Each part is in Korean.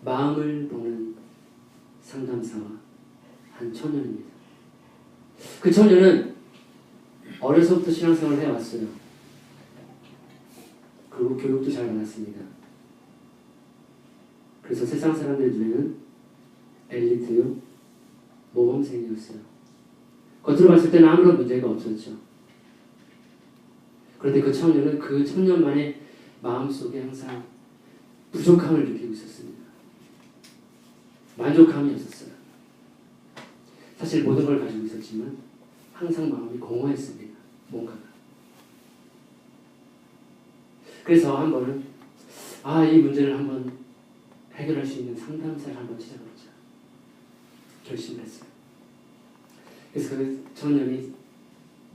마음을 보는 상담사와 한 청년입니다. 그 청년은 어려서부터 신앙생활을 해왔어요. 그리고 교육도 잘 받았습니다. 그래서 세상 사람들 중에는 엘리트 모범생이었어요. 겉으로 봤을 때는 아무런 문제가 없었죠. 그런데 그 청년은 그 청년만의 마음속에 항상 부족함을 느끼고 있었습니다. 만족함이 없었어요. 사실 모든 걸 가지고 있었지만 항상 마음이 공허했습니다. 뭔가가. 그래서 한 번은 이 문제를 한번 해결할 수 있는 상담사를 한번 찾아보자 결심을 했어요. 그래서 그 청년이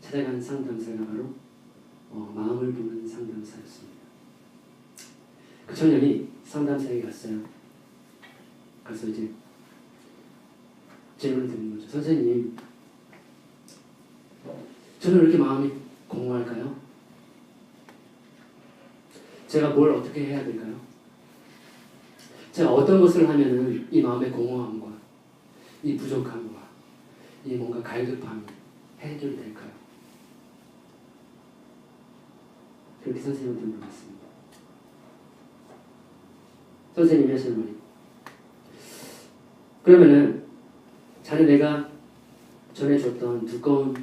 찾아간 상담사가 바로 마음을 보는 상담사였습니다. 그 청년이 상담사에게 갔어요. 가서 이제 질문을 드리는 거죠. 선생님, 저는 왜 이렇게 마음이 공허할까요? 제가 뭘 어떻게 해야 될까요? 제가 어떤 것을 하면은 이 마음의 공허함과 이 부족함과 이 뭔가 갈급함이 해결이 될까요? 그렇게 선생님한테 물어봤습니다. 선생님이 하시는 말이, 그러면은 자네 내가 전해줬던 두꺼운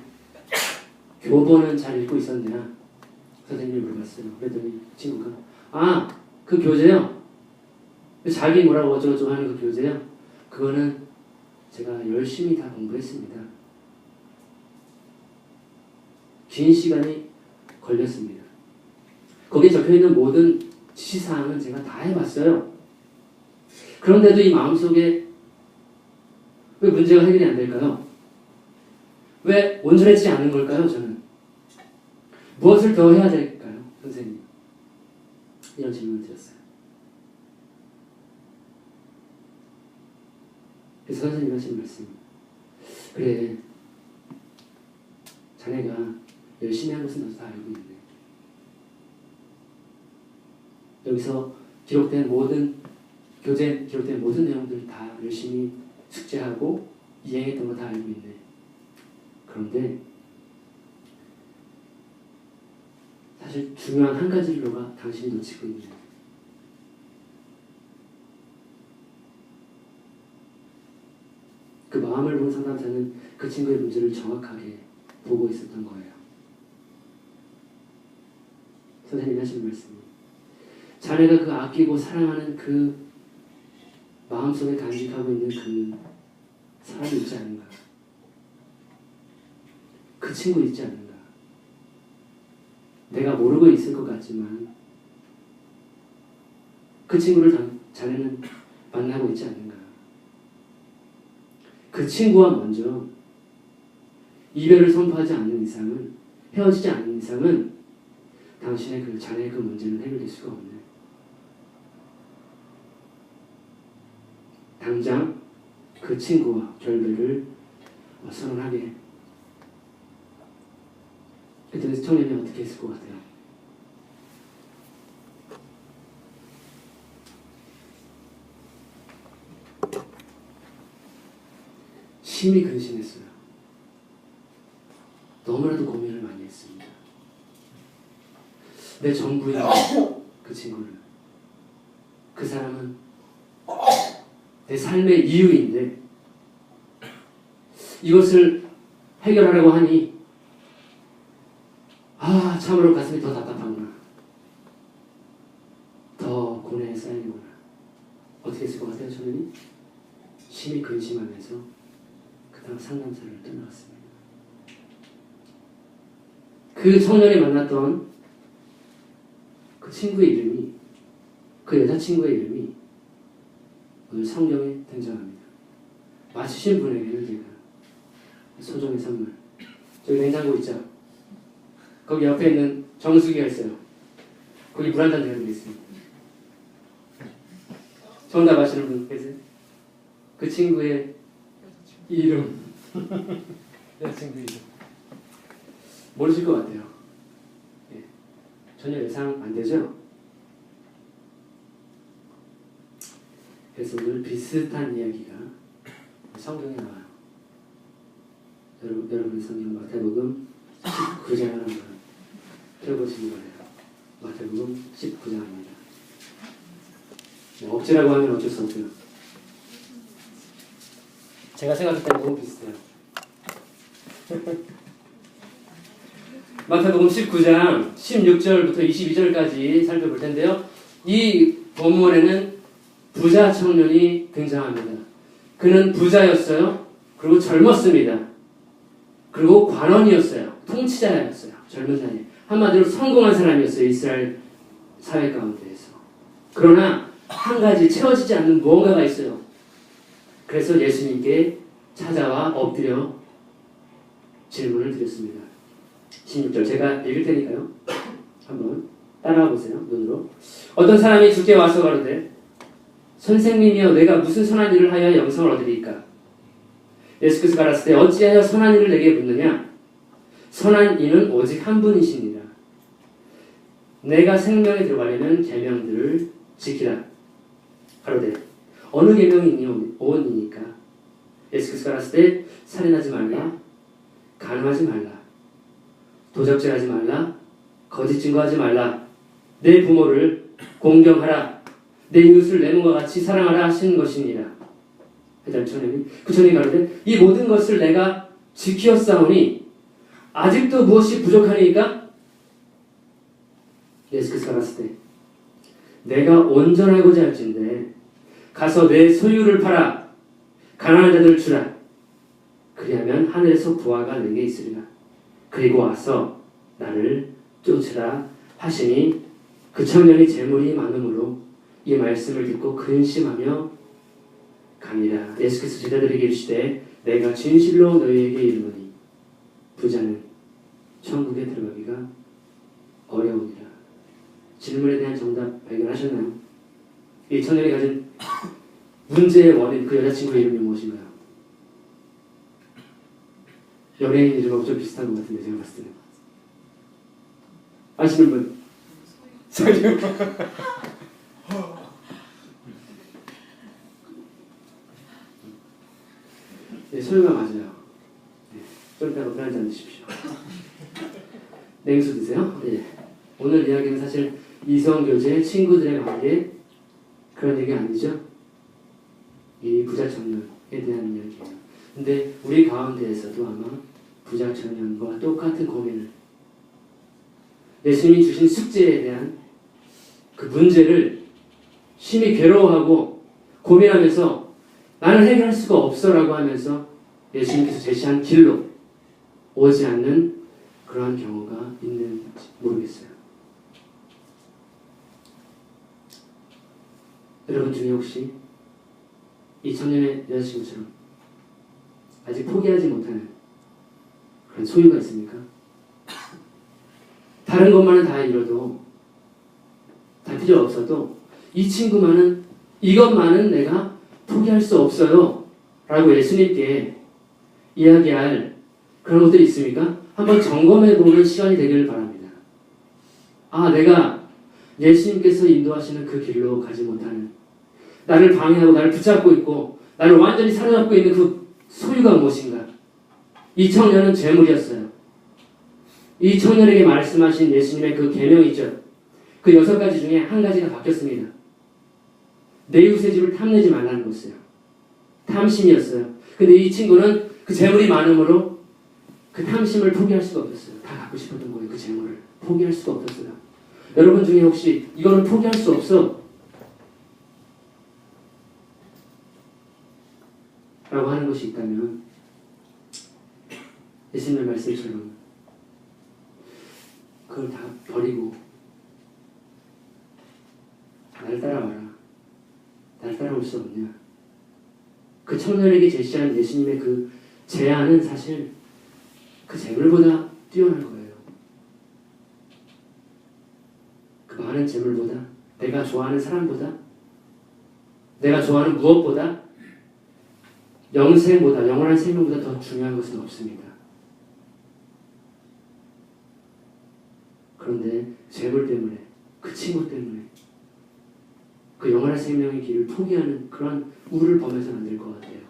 교본은 잘 읽고 있었느냐? 선생님이 물어봤어요. 그랬더니 친구가 그 교재요? 자기 뭐라고 어쩌고저쩌고 하는 그 교재요? 그거는 제가 열심히 다 공부했습니다. 긴 시간이 걸렸습니다. 거기에 적혀있는 모든 지시사항은 제가 다 해봤어요. 그런데도 이 마음속에 왜 문제가 해결이 안 될까요? 왜 온전해지지 않는 걸까요? 저는 무엇을 더 해야 될까요? 선생님, 이런 질문을 드렸어요. 그래서 선생님이 하신 말씀, 그래, 자네가 열심히 한 것은 너도 다 알고 있네. 여기서 기록된 모든 교재에 기록된 모든 내용들을 다 열심히 숙제하고 이행했던 거 다 알고 있네. 그런데 사실 중요한 한 가지를 너가 당신이 놓치고 있네. 그 마음을 본 상담사는 그 친구의 문제를 정확하게 보고 있었던 거예요. 선생님이 하신 말씀이, 자네가 그 아끼고 사랑하는 그 마음속에 간직하고 있는 그 사람이 있지 않은가? 그 친구 있지 않는가? 내가 모르고 있을 것 같지만 그 친구를 자네는 만나고 있지 않는가? 그 친구와 먼저 이별을 선포하지 않는 이상은, 헤어지지 않는 이상은 당신의 자네의 그 문제는 해결될 수가 없네. 당장 그 친구와 결별을 선언하게. 그때 청년이 어떻게 했을 것 같아요? 심히 근심했어요. 너무나도 고민을 많이 했습니다. 내 전부인 그 친구를, 그 사람은 내 삶의 이유인데 이것을 해결하려고 하니 참으로 가슴이 더 답답하구나. 더 고뇌에 쌓이는구나. 어떻게 했을 것 같아요, 청년이? 심히 근심하면서 그 다음 상담사를 떠나갔습니다. 그 청년이 만났던 그 친구의 이름이, 그 여자친구의 이름이 오늘 성경에 등장합니다. 맞추신 분에게는 제가 소정의 선물, 저기 냉장고 있죠? 거기 옆에 있는 정수기가 있어요. 거기 물 한 잔 내려드리겠습니다. 정답 아시는 분 계세요? 그 친구의 이름. 여자친구 이름. 모르실 것 같아요. 예. 전혀 예상 안 되죠? 그래서 오늘 비슷한 이야기가 성경에 나와요. 여러분 성경 마태복음 19장을 한번 펴보시기 바래요. 마태복음 19장입니다. 억지라고 하면 어쩔 수 없고요. 제가 생각할 때는 너무 비슷해요. 마태복음 19장 16절부터 22절까지 살펴볼 텐데요. 이 본문에는 부자 청년이 등장합니다. 그는 부자였어요. 그리고 젊었습니다. 그리고 관원이었어요. 통치자였어요. 젊은 나이에. 한마디로 성공한 사람이었어요. 이스라엘 사회 가운데에서. 그러나 한 가지 채워지지 않는 무언가가 있어요. 그래서 예수님께 찾아와 엎드려 질문을 드렸습니다. 16절 제가 읽을 테니까요. 한번 따라와 보세요. 눈으로. 어떤 사람이 주께 와서 가로되 선생님이여 내가 무슨 선한 일을 하여 영생을 얻으리이까? 예수께서 가라사대 어찌하여 선한 일을 내게 묻느냐? 선한 이는 오직 한 분이시니라. 내가 생명에 들어가려면 계명들을 지키라. 가로되 어느 계명이 오니까? 예수께서 가라사대 살인하지 말라, 간음하지 말라, 도적질하지 말라, 거짓 증거하지 말라, 내 부모를 공경하라, 내 이웃을 내 몸과 같이 사랑하라 하시는 것이니라. 그 청년이 가로되 이 모든 것을 내가 지키었사오니 아직도 무엇이 부족하니까? 예수께서 가라사대 내가 온전하고자 할진대 가서 내 소유를 팔아 가난한 자들을 주라. 그리하면 하늘에서 부하가 내게 있으리라. 그리고 와서 나를 쫓으라 하시니 그 청년이 재물이 많으므로 이 말씀을 듣고 근심하며 갑니다. 예수께서 제자들에게 이르시되 내가 진실로 너희에게 이르노니 부자는 천국에 들어가기가 어려우니라. 질문에 대한 정답 발견하셨나요? 이 청년이 가진 문제의 원인, 그 여자친구의 이름이 무엇인가요? 연예인 이름하고 좀 비슷한 것 같은데 제가 봤을 때는. 아시는 분? 소유. 네, 소유가 맞아요. 네, 좀 이따가 물 한잔 드십시오. 냉수 드세요. 네. 오늘 이야기는 사실 이성교제 친구들의 관계 그런 얘기 아니죠? 이 부자 청년에 대한 이야기예요. 근데 우리 가운데에서도 아마 부자 청년과 똑같은 고민을 예수님이 주신 숙제에 대한 그 문제를 심히 괴로워하고 고민하면서 나는 해결할 수가 없어라고 하면서 예수님께서 제시한 길로 오지 않는 그러한 경우가 있는지 모르겠어요. 여러분 중에 혹시 이 청년의 여자친구처럼 아직 포기하지 못하는 그런 소유가 있습니까? 다른 것만은 다 이뤄도 다 필요 없어도 이 친구만은 이것만은 내가 포기할 수 없어요 라고 예수님께 이야기할 그런 것들이 있습니까? 한번 점검해보는 시간이 되기를 바랍니다. 아, 내가 예수님께서 인도하시는 그 길로 가지 못하는 나를 방해하고 나를 붙잡고 있고 나를 완전히 사로잡고 있는 그 소유가 무엇인가? 이 청년은 재물이었어요. 이 청년에게 말씀하신 예수님의 그 계명이죠. 그 6가지 중에 한 가지가 바뀌었습니다. 내 이웃의 집을 탐내지 말라는 것이에요. 탐심이었어요. 근데 이 친구는 그 재물이 많으므로 그 탐심을 포기할 수가 없었어요. 다 갖고 싶었던 거예요. 그 재물을 포기할 수가 없었어요. 여러분 중에 혹시 이거는 포기할 수 없어 라고 하는 것이 있다면 예수님의 말씀처럼 그걸 다 버리고 날 따라와라. 날 따라올 수 없냐. 그 청년에게 제시한 예수님의 그 제안은 사실 그 재물보다 뛰어난 거예요. 그 많은 재물보다, 내가 좋아하는 사람보다, 내가 좋아하는 무엇보다, 영생보다, 영원한 생명보다 더 중요한 것은 없습니다. 그런데 재물 때문에, 그 친구 때문에 그 영원한 생명의 길을 포기하는 그런 우를 범해서는 안 될 것 같아요.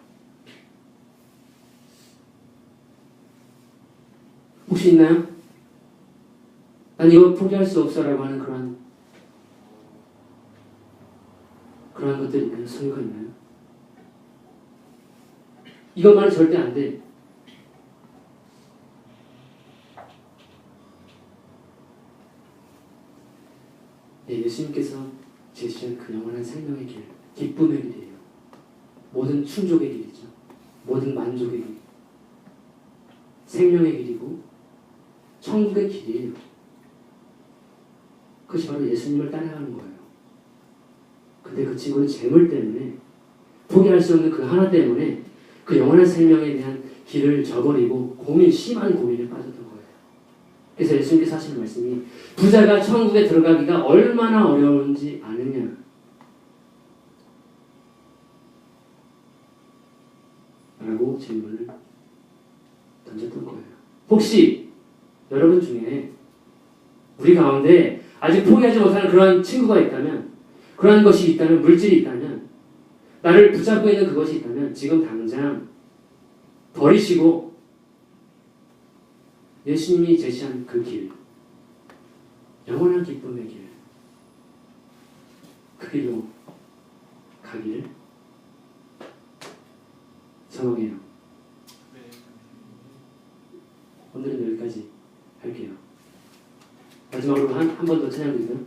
혹시 있나요? 난 이거 포기할 수 없어라고 하는 그러한 것들이 있나요? 소유가 있나요? 이것만은 절대 안 돼. 네, 예수님께서 제시한 그 영원한 생명의 길, 기쁨의 길이에요. 모든 충족의 길이죠. 모든 만족의 길. 생명의 길이고 천국의 길이에요. 그것이 바로 예수님을 따라가는 거예요. 근데 그 친구는 재물 때문에 포기할 수 없는 그 하나 때문에 그 영원한 생명에 대한 길을 저버리고 심한 고민에 빠졌던 거예요. 그래서 예수님께서 하시는 말씀이 부자가 천국에 들어가기가 얼마나 어려운지 아느냐. 라고 질문을 던졌던 거예요. 혹시 여러분 중에 우리 가운데 아직 포기하지 못하는 그러한 친구가 있다면, 그러한 것이 있다면, 물질이 있다면, 나를 붙잡고 있는 그것이 있다면 지금 당장 버리시고 예수님이 제시한 그 길, 영원한 기쁨의 길, 그 길로 가기를 선호해요. 오늘은 여기까지 할게요. 마지막으로 한 번 더 찬양 드리고요.